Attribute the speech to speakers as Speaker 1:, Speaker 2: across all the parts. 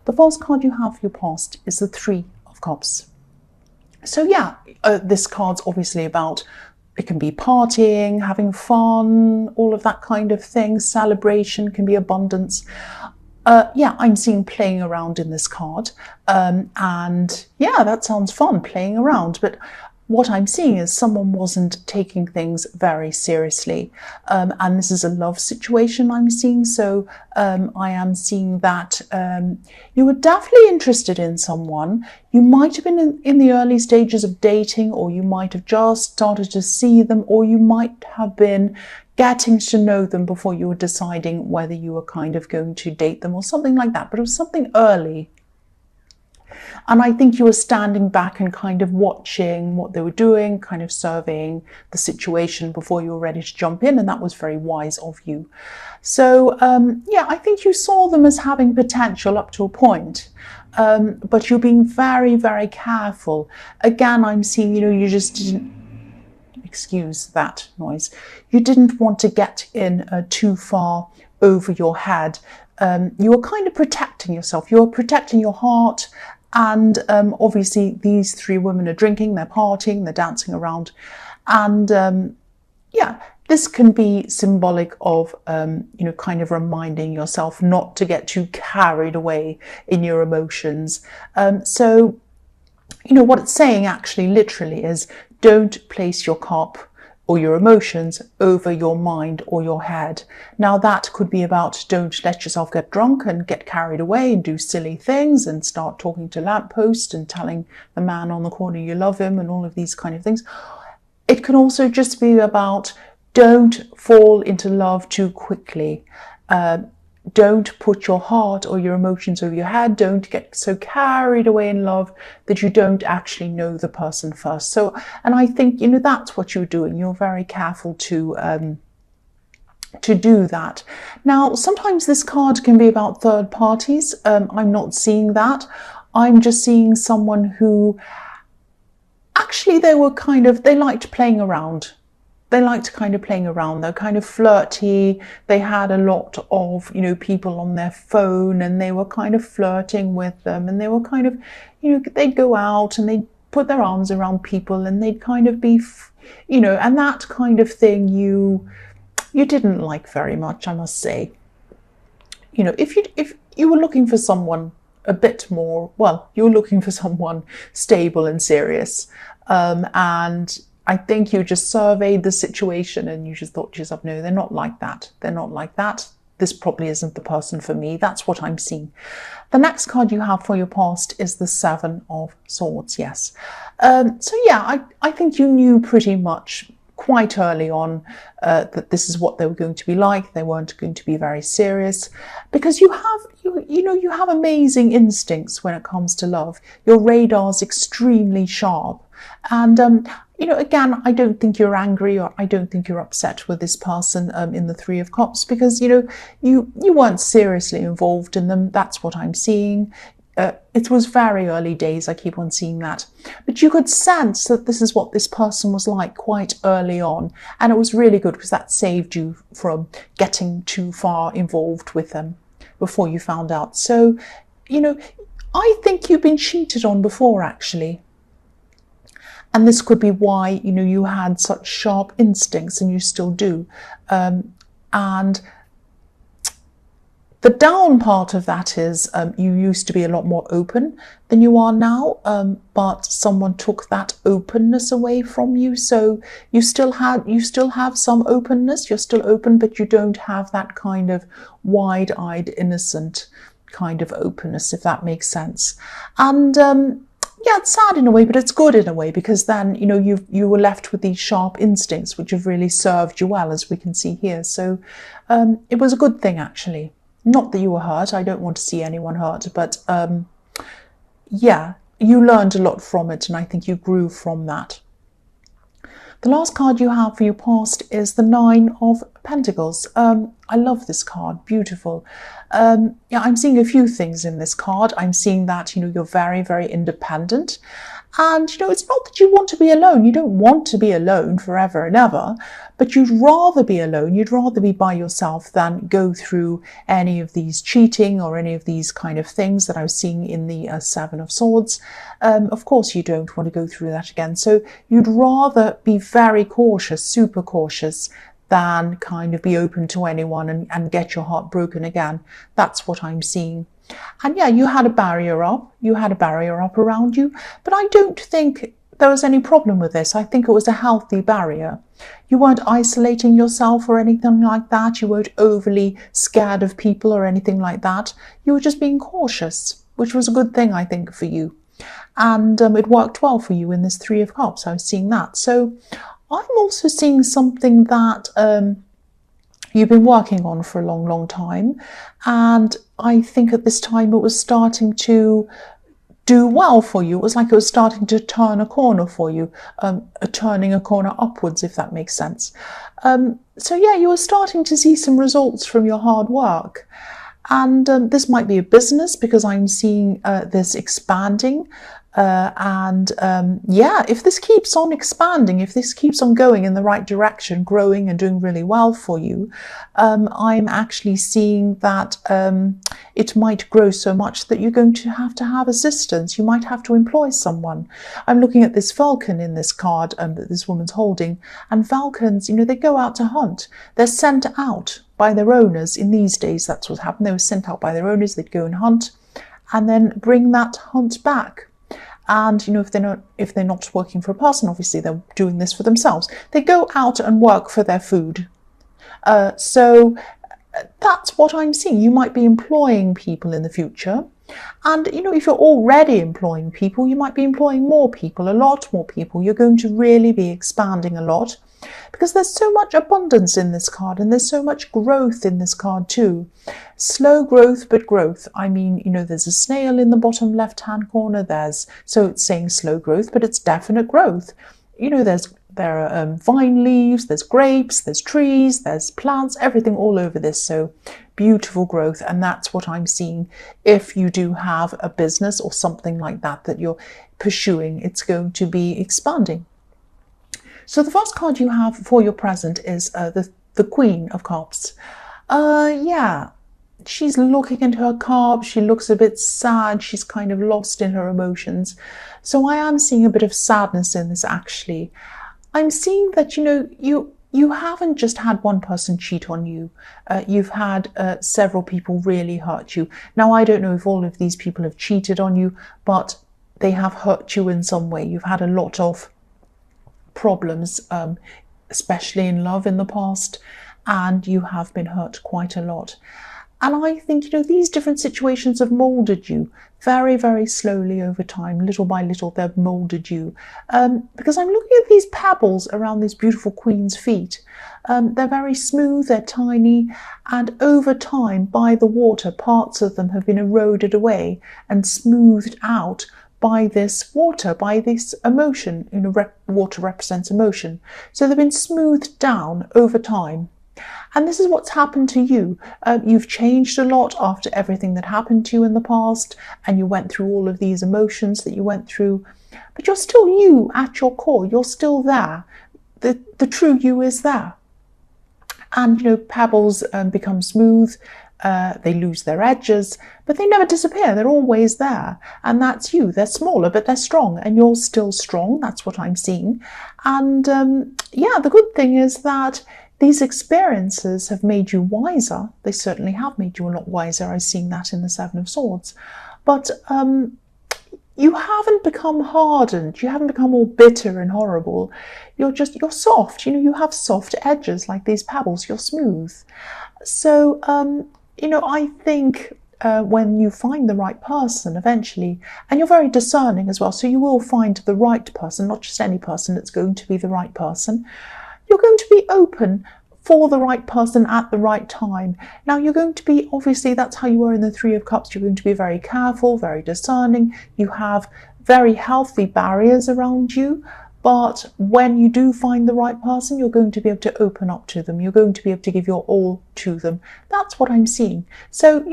Speaker 1: The first card you have for your past is the Three of Cups. So yeah, this card's obviously about, it can be partying, having fun, all of that kind of thing. Celebration, can be abundance. Yeah, I'm seeing playing around in this card. And yeah, that sounds fun, playing around. But what I'm seeing is someone wasn't taking things very seriously. And this is a love situation I'm seeing. So I am seeing that you were definitely interested in someone. You might have been in the early stages of dating, or you might have just started to see them, or you might have been getting to know them before you were deciding whether you were kind of going to date them or something like that. But it was something early. And I think you were standing back and kind of watching what they were doing, kind of surveying the situation before you were ready to jump in. And that was very wise of you. So, yeah, I think you saw them as having potential up to a point. But you're being very, very careful. Again, I'm seeing, you just didn't, excuse that noise, you didn't want to get in too far over your head. You were kind of protecting yourself. You were protecting your heart. And obviously these three women are drinking, they're partying, they're dancing around. And yeah, this can be symbolic of, kind of reminding yourself not to get too carried away in your emotions. So, what it's saying actually literally is, don't place your cup or your emotions over your mind or your head. Now that could be about, don't let yourself get drunk and get carried away and do silly things and start talking to lampposts and telling the man on the corner you love him and all of these kind of things. It can also just be about, don't fall into love too quickly. Don't put your heart or your emotions over your head. Don't get so carried away in love that you don't actually know the person first. So, and I think, that's what you're doing. You're very careful to do that. Now, sometimes this card can be about third parties. I'm not seeing that. I'm just seeing someone who actually they liked playing around. They liked kind of playing around. They're kind of flirty. They had a lot of, people on their phone, and they were kind of flirting with them. And they were kind of, they'd go out and they'd put their arms around people, and they'd kind of be, and that kind of thing you didn't like very much, I must say. If you were looking for someone a bit more, well, you were looking for someone stable and serious, and I think you just surveyed the situation and you just thought to yourself, no, they're not like that. They're not like that. This probably isn't the person for me. That's what I'm seeing. The next card you have for your past is the Seven of Swords, yes. So yeah, I think you knew pretty much quite early on that this is what they were going to be like. They weren't going to be very serious, because you have amazing instincts when it comes to love. Your radar's extremely sharp. And again, I don't think you're angry, or I don't think you're upset with this person in the Three of Cups, because you weren't seriously involved in them. That's what I'm seeing. It was very early days. I keep on seeing that. But you could sense that this is what this person was like quite early on. And it was really good, because that saved you from getting too far involved with them before you found out. So, I think you've been cheated on before, actually. And this could be why, you had such sharp instincts, and you still do. And the down part of that is you used to be a lot more open than you are now, but someone took that openness away from you. So you still have some openness. You're still open, but you don't have that kind of wide-eyed, innocent kind of openness, if that makes sense. And yeah, it's sad in a way, but it's good in a way, because then, you were left with these sharp instincts, which have really served you well, as we can see here. So it was a good thing, actually. Not that you were hurt. I don't want to see anyone hurt, but yeah, you learned a lot from it, and I think you grew from that. The last card you have for your past is the Nine of Pentacles. I love this card, beautiful. Yeah, I'm seeing a few things in this card. I'm seeing that, you're very, very independent. And, it's not that you want to be alone. You don't want to be alone forever and ever, but you'd rather be alone. You'd rather be by yourself than go through any of these cheating or any of these kind of things that I was seeing in the Seven of Swords. Of course, you don't want to go through that again. So you'd rather be very cautious, super cautious, than kind of be open to anyone and get your heart broken again. That's what I'm seeing. And yeah, you had a barrier up. You had a barrier up around you, but I don't think there was any problem with this. I think it was a healthy barrier. You weren't isolating yourself or anything like that. You weren't overly scared of people or anything like that. You were just being cautious, which was a good thing, I think, for you. And it worked well for you in this Three of Cups. I was seeing that. So I'm also seeing something that you've been working on for a long, long time. And I think at this time it was starting to do well for you. It was like it was starting to turn a corner for you, turning a corner upwards, if that makes sense. So yeah, you were starting to see some results from your hard work. And this might be a business, because I'm seeing this expanding. Yeah, if this keeps on expanding, if this keeps on going in the right direction, growing and doing really well for you, I'm actually seeing that it might grow so much that you're going to have assistance. You might have to employ someone. I'm looking at this falcon in this card that this woman's holding, and falcons, they go out to hunt. They're sent out by their owners. In these days, that's what happened. They were sent out by their owners. They'd go and hunt and then bring that hunt back. And, if they're not working for a person, obviously they're doing this for themselves. They go out and work for their food. So that's what I'm seeing. You might be employing people in the future. And, if you're already employing people, you might be employing more people, a lot more people. You're going to really be expanding a lot, because there's so much abundance in this card, and there's so much growth in this card too. Slow growth, but growth. I mean, there's a snail in the bottom left-hand corner. So it's saying slow growth, but it's definite growth. There are vine leaves, there's grapes, there's trees, there's plants, everything all over this. So beautiful growth. And that's what I'm seeing. If you do have a business or something like that you're pursuing, it's going to be expanding. So the first card you have for your present is the Queen of Cups. Yeah, she's looking into her cup. She looks a bit sad. She's kind of lost in her emotions. So I am seeing a bit of sadness in this, actually. I'm seeing that, you haven't just had one person cheat on you. You've had several people really hurt you. Now, I don't know if all of these people have cheated on you, but they have hurt you in some way. You've had a lot of problems, especially in love in the past, and you have been hurt quite a lot. And I think, these different situations have molded you very, very slowly over time. Little by little, they've molded you. Because I'm looking at these pebbles around this beautiful queen's feet. They're very smooth, they're tiny, and over time, by the water, parts of them have been eroded away and smoothed out by this water, by this emotion. Water represents emotion. So they've been smoothed down over time. And this is what's happened to you. You've changed a lot after everything that happened to you in the past, and you went through all of these emotions that you went through. But you're still you at your core. You're still there. The true you is there. And, pebbles become smooth. They lose their edges, but they never disappear. They're always there. And that's you. They're smaller, but they're strong. And you're still strong. That's what I'm seeing. And yeah, the good thing is that these experiences have made you wiser. They certainly have made you a lot wiser. I've seen that in the Seven of Swords. But you haven't become hardened. You haven't become all bitter and horrible. You're soft. You have soft edges like these pebbles. You're smooth. So, I think when you find the right person eventually, and you're very discerning as well, so you will find the right person, not just any person that's going to be the right person. You're going to be open for the right person at the right time. Now, you're going to be, obviously, that's how you were in the Three of Cups. You're going to be very careful, very discerning. You have very healthy barriers around you, But when you do find the right person, you're going to be able to open up to them. You're going to be able to give your all to them. That's what I'm seeing. So,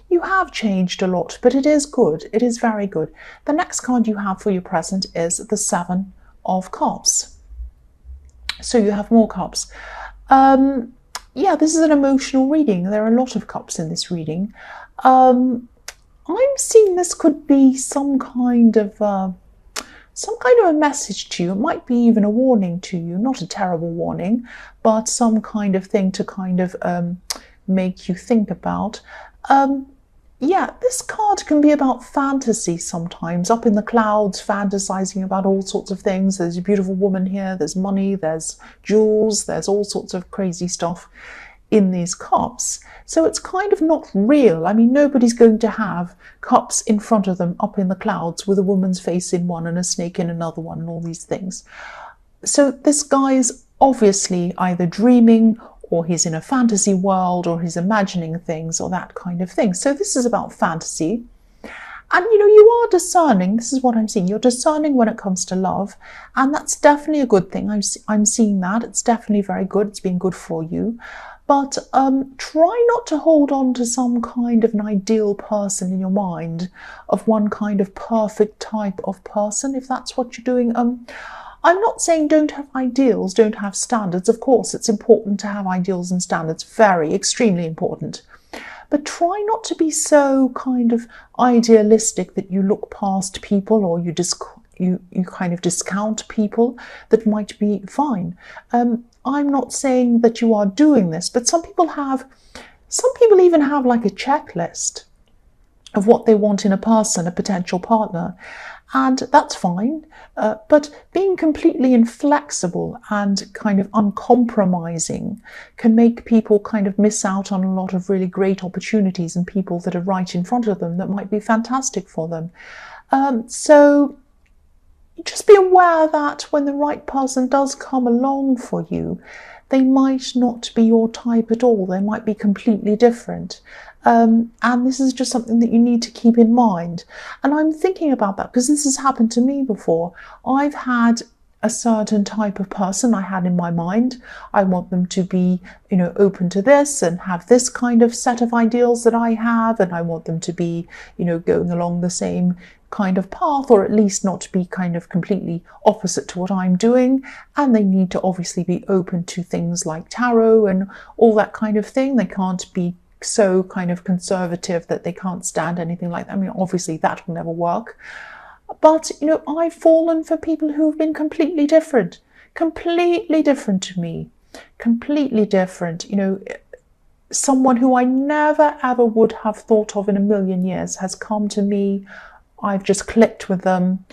Speaker 1: you have changed a lot, but it is good. It is very good. The next card you have for your present is the Seven of Cups. So you have more cups. Yeah, this is an emotional reading. There are a lot of cups in this reading. I'm seeing this could be some kind of a message to you. It might be even a warning to you, not a terrible warning, but some kind of thing to kind of make you think about. Yeah, this card can be about fantasy sometimes, up in the clouds, fantasizing about all sorts of things. There's a beautiful woman here, there's money, there's jewels, there's all sorts of crazy stuff in these cups. So it's kind of not real. I mean, nobody's going to have cups in front of them up in the clouds with a woman's face in one and a snake in another one and all these things. So this guy is obviously either dreaming, or he's in a fantasy world, or he's imagining things, or that kind of thing. So this is about fantasy. And, you are discerning. This is what I'm seeing. You're discerning when it comes to love. And that's definitely a good thing. I'm seeing that. It's definitely very good. It's been good for you. But try not to hold on to some kind of an ideal person in your mind, of one kind of perfect type of person, if that's what you're doing. I'm not saying don't have ideals, don't have standards. Of course, it's important to have ideals and standards, very, extremely important. But try not to be so kind of idealistic that you look past people, or you kind of discount people that might be fine. I'm not saying that you are doing this, but some people even have like a checklist of what they want in a person, a potential partner. And that's fine, but being completely inflexible and kind of uncompromising can make people kind of miss out on a lot of really great opportunities and people that are right in front of them that might be fantastic for them. So just be aware that when the right person does come along for you, they might not be your type at all. They might be completely different. And this is just something that you need to keep in mind. And I'm thinking about that because this has happened to me before. I've had a certain type of person I had in my mind. I want them to be, open to this and have this kind of set of ideals that I have. And I want them to be, going along the same kind of path, or at least not to be kind of completely opposite to what I'm doing. And they need to obviously be open to things like tarot and all that kind of thing. They can't be so kind of conservative that they can't stand anything like that. I mean, obviously that will never work. But, I've fallen for people who've been completely different to me, completely different. Someone who I never ever would have thought of in a million years has come to me. I've just clicked with them.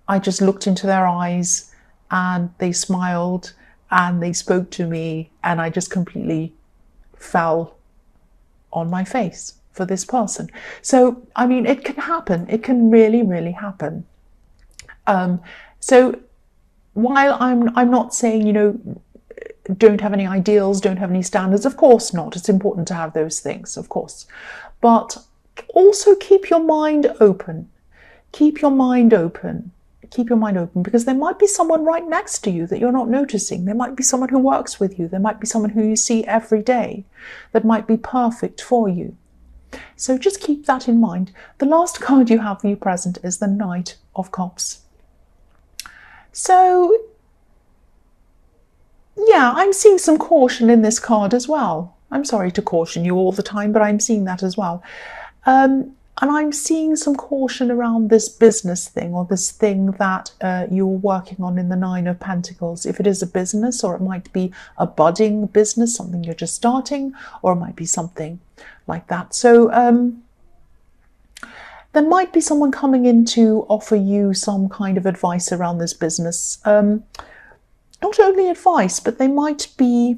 Speaker 1: I just looked into their eyes and they smiled and they spoke to me, and I just completely fell on my face for this person. So, I mean, it can happen. It can really, really happen. So while I'm not saying, don't have any ideals, don't have any standards, of course not. It's important to have those things, of course. But also keep your mind open. Keep your mind open. Keep your mind open, because there might be someone right next to you that you're not noticing. There might be someone who works with you. There might be someone who you see every day that might be perfect for you. So just keep that in mind. The last card you have for your present is the Knight of Cups. So, yeah, I'm seeing some caution in this card as well. I'm sorry to caution you all the time, but I'm seeing that as well. And I'm seeing some caution around this business thing, or this thing that you're working on in the Nine of Pentacles. If it is a business, or it might be a budding business, something you're just starting, or it might be something like that. So there might be someone coming in to offer you some kind of advice around this business. Not only advice, but they might be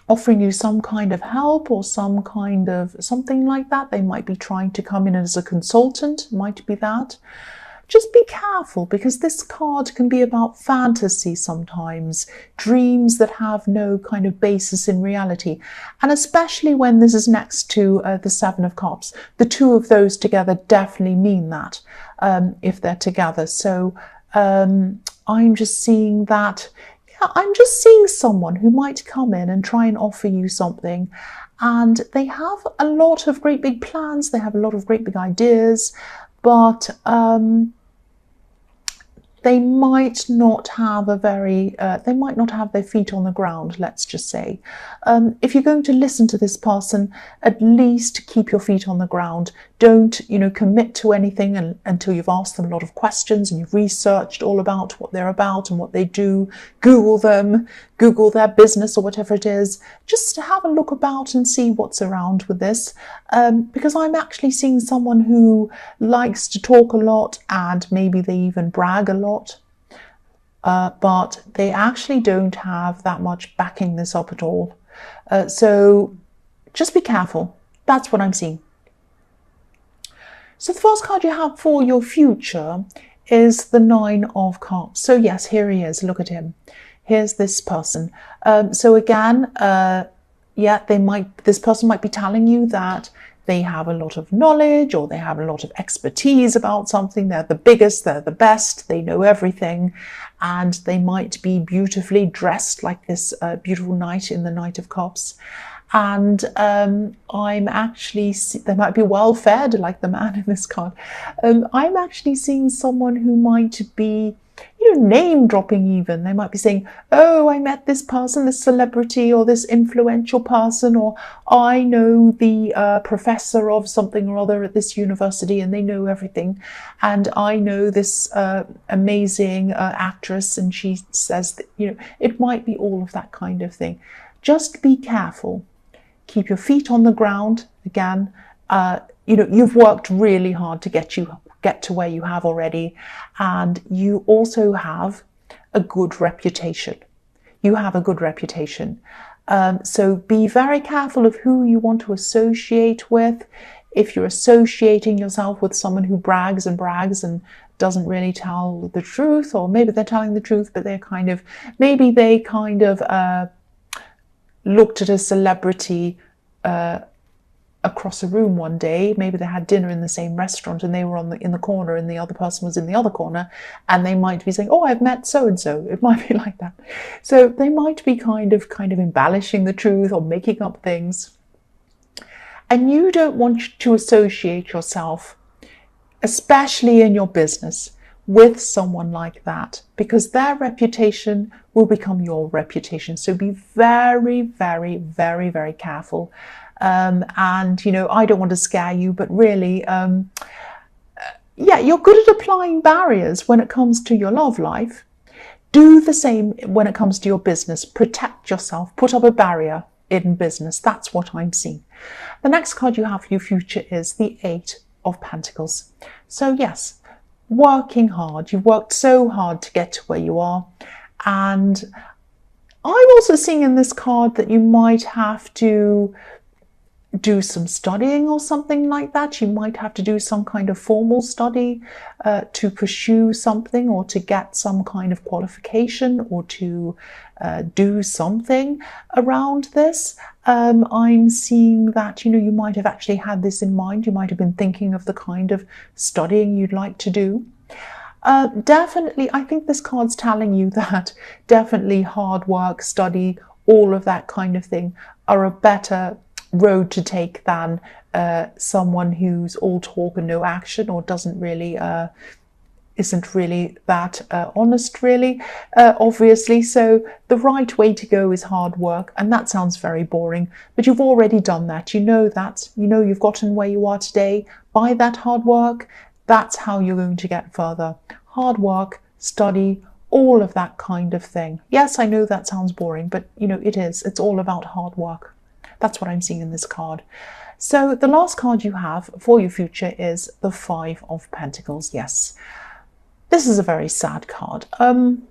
Speaker 1: offering you some kind of help, or some kind of something like that. They might be trying to come in as a consultant, might be that. Just be careful, because this card can be about fantasy sometimes, dreams that have no kind of basis in reality. And especially when this is next to the Seven of Cups, the two of those together definitely mean that, if they're together. So I'm just seeing that, yeah, I'm just seeing someone who might come in and try and offer you something. And they have a lot of great big plans. They have a lot of great big ideas, but they might not have they might not have their feet on the ground, let's just say. If you're going to listen to this person, at least keep your feet on the ground. Don't, commit to anything until you've asked them a lot of questions and you've researched all about what they're about and what they do. Google them, Google their business or whatever it is. Just have a look about and see what's around with this. Because I'm actually seeing someone who likes to talk a lot, and maybe they even brag a lot. But they actually don't have that much backing this up at all. So just be careful. That's what I'm seeing. So the first card you have for your future is the Nine of Cups. So yes, here he is. Look at him. Here's this person. So again, this person might be telling you that they have a lot of knowledge, or they have a lot of expertise about something. They're the biggest, they're the best, they know everything, and they might be beautifully dressed like this beautiful knight in the Knight of Cups. And I'm actually, they might be well fed like the man in this card. I'm actually seeing someone who might be, name dropping even. They might be saying, oh, I met this person, this celebrity, or this influential person, or I know the professor of something or other at this university and they know everything. And I know this amazing actress and she says that, it might be all of that kind of thing. Just be careful. Keep your feet on the ground. Again, you've worked really hard to get to where you have already, and you also have a good reputation. You have a good reputation. So be very careful of who you want to associate with. If you're associating yourself with someone who brags and doesn't really tell the truth, or maybe they're telling the truth, but they're maybe they looked at a celebrity across a room one day. Maybe they had dinner in the same restaurant and they were in the corner and the other person was in the other corner, and they might be saying, oh, I've met so-and-so. It might be like that. So they might be kind of embellishing the truth or making up things. And you don't want to associate yourself, especially in your business, with someone like that, because their reputation will become your reputation. So be very, very, very, very careful. And, I don't want to scare you, but really, you're good at applying barriers when it comes to your love life. Do the same when it comes to your business. Protect yourself. Put up a barrier in business. That's what I'm seeing. The next card you have for your future is the Eight of Pentacles. So yes, working hard. You've worked so hard to get to where you are. And I'm also seeing in this card that you might have to do some studying or something like that. You might have to do some kind of formal study to pursue something, or to get some kind of qualification, or to do something around this. I'm seeing that, you might have actually had this in mind. You might have been thinking of the kind of studying you'd like to do. Definitely, I think this card's telling you that definitely hard work, study, all of that kind of thing are a better road to take than someone who's all talk and no action, or doesn't really isn't really that honest, really, obviously. So the right way to go is hard work, and that sounds very boring, but you've already done that. You know that. You've gotten where you are today by that hard work. That's how you're going to get further. Hard work, study, all of that kind of thing. Yes, I know that sounds boring, but it is. It's all about hard work. That's what I'm seeing in this card. So the last card you have for your future is the Five of Pentacles. Yes, this is a very sad card. But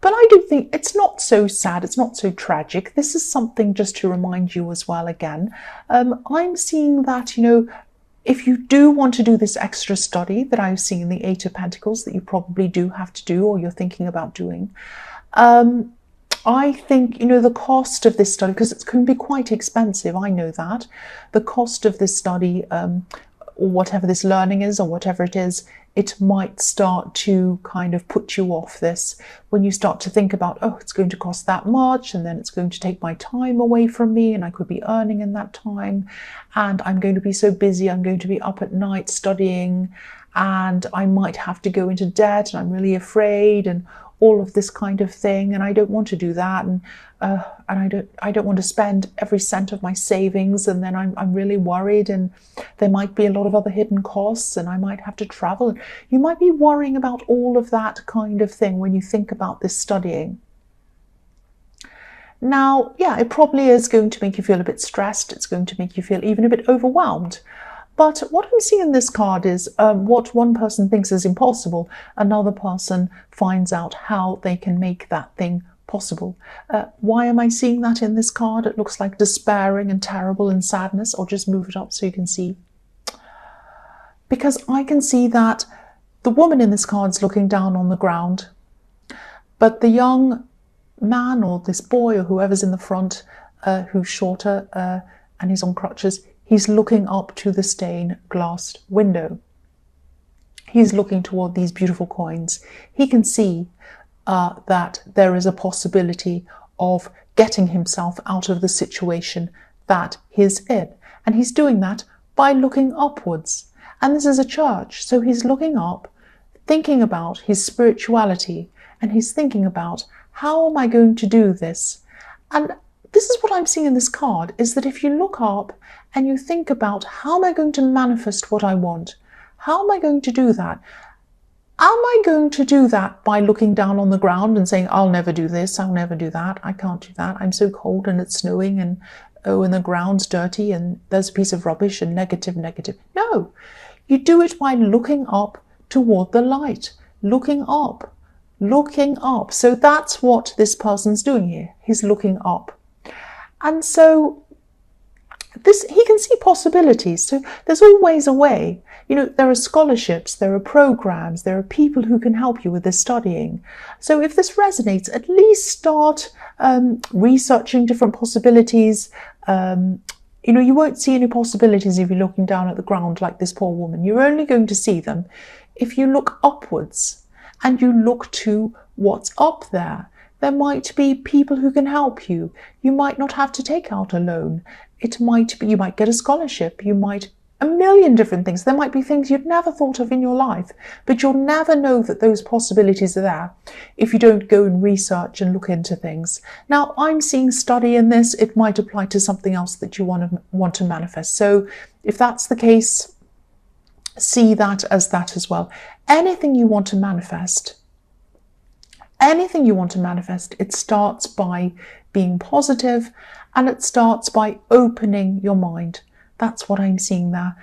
Speaker 1: I do think it's not so sad. It's not so tragic. This is something just to remind you as well again. I'm seeing that, if you do want to do this extra study that I've seen in the Eight of Pentacles, that you probably do have to do, or you're thinking about doing, I think, the cost of this study, because it can be quite expensive, I know that. The cost of this study or whatever this learning is, or whatever it is, it might start to kind of put you off this. When you start to think about, oh, it's going to cost that much, and then it's going to take my time away from me, and I could be earning in that time, and I'm going to be so busy, I'm going to be up at night studying, and I might have to go into debt, and I'm really afraid, and all of this kind of thing, and I don't want to do that, and I don't want to spend every cent of my savings, and then I'm really worried, and there might be a lot of other hidden costs, and I might have to travel. You might be worrying about all of that kind of thing when you think about this studying. Now, yeah, it probably is going to make you feel a bit stressed. It's going to make you feel even a bit overwhelmed. But what I'm seeing in this card is what one person thinks is impossible, another person finds out how they can make that thing possible. Why am I seeing that in this card? It looks like despairing and terrible and sadness. I'll just move it up so you can see. Because I can see that the woman in this card is looking down on the ground, but the young man or this boy or whoever's in the front, who's shorter and he's on crutches, he's looking up to the stained glass window. He's looking toward these beautiful coins. He can see that there is a possibility of getting himself out of the situation that he's in. And he's doing that by looking upwards. And this is a church, so he's looking up, thinking about his spirituality, and he's thinking about, how am I going to do this? And this is what I'm seeing in this card, is that if you look up and you think about, how am I going to manifest what I want? How am I going to do that? Am I going to do that by looking down on the ground and saying, I'll never do this, I'll never do that, I can't do that, I'm so cold and it's snowing, and oh, and the ground's dirty and there's a piece of rubbish and negative. No, you do it by looking up toward the light, looking up. So that's what this person's doing here. He's looking up. And so he can see possibilities. So there's always a way. You know, there are scholarships, there are programs, there are people who can help you with this studying. So if this resonates, at least start researching different possibilities. You know, you won't see any possibilities if you're looking down at the ground like this poor woman. You're only going to see them if you look upwards and you look to what's up there. There might be people who can help you. You might not have to take out a loan. It might be, you might get a scholarship. You might, a million different things. There might be things you'd never thought of in your life, but you'll never know that those possibilities are there if you don't go and research and look into things. Now, I'm seeing study in this. It might apply to something else that you want to manifest. So if that's the case, see that as well. Anything you want to manifest, it starts by being positive, and it starts by opening your mind. That's what I'm seeing there.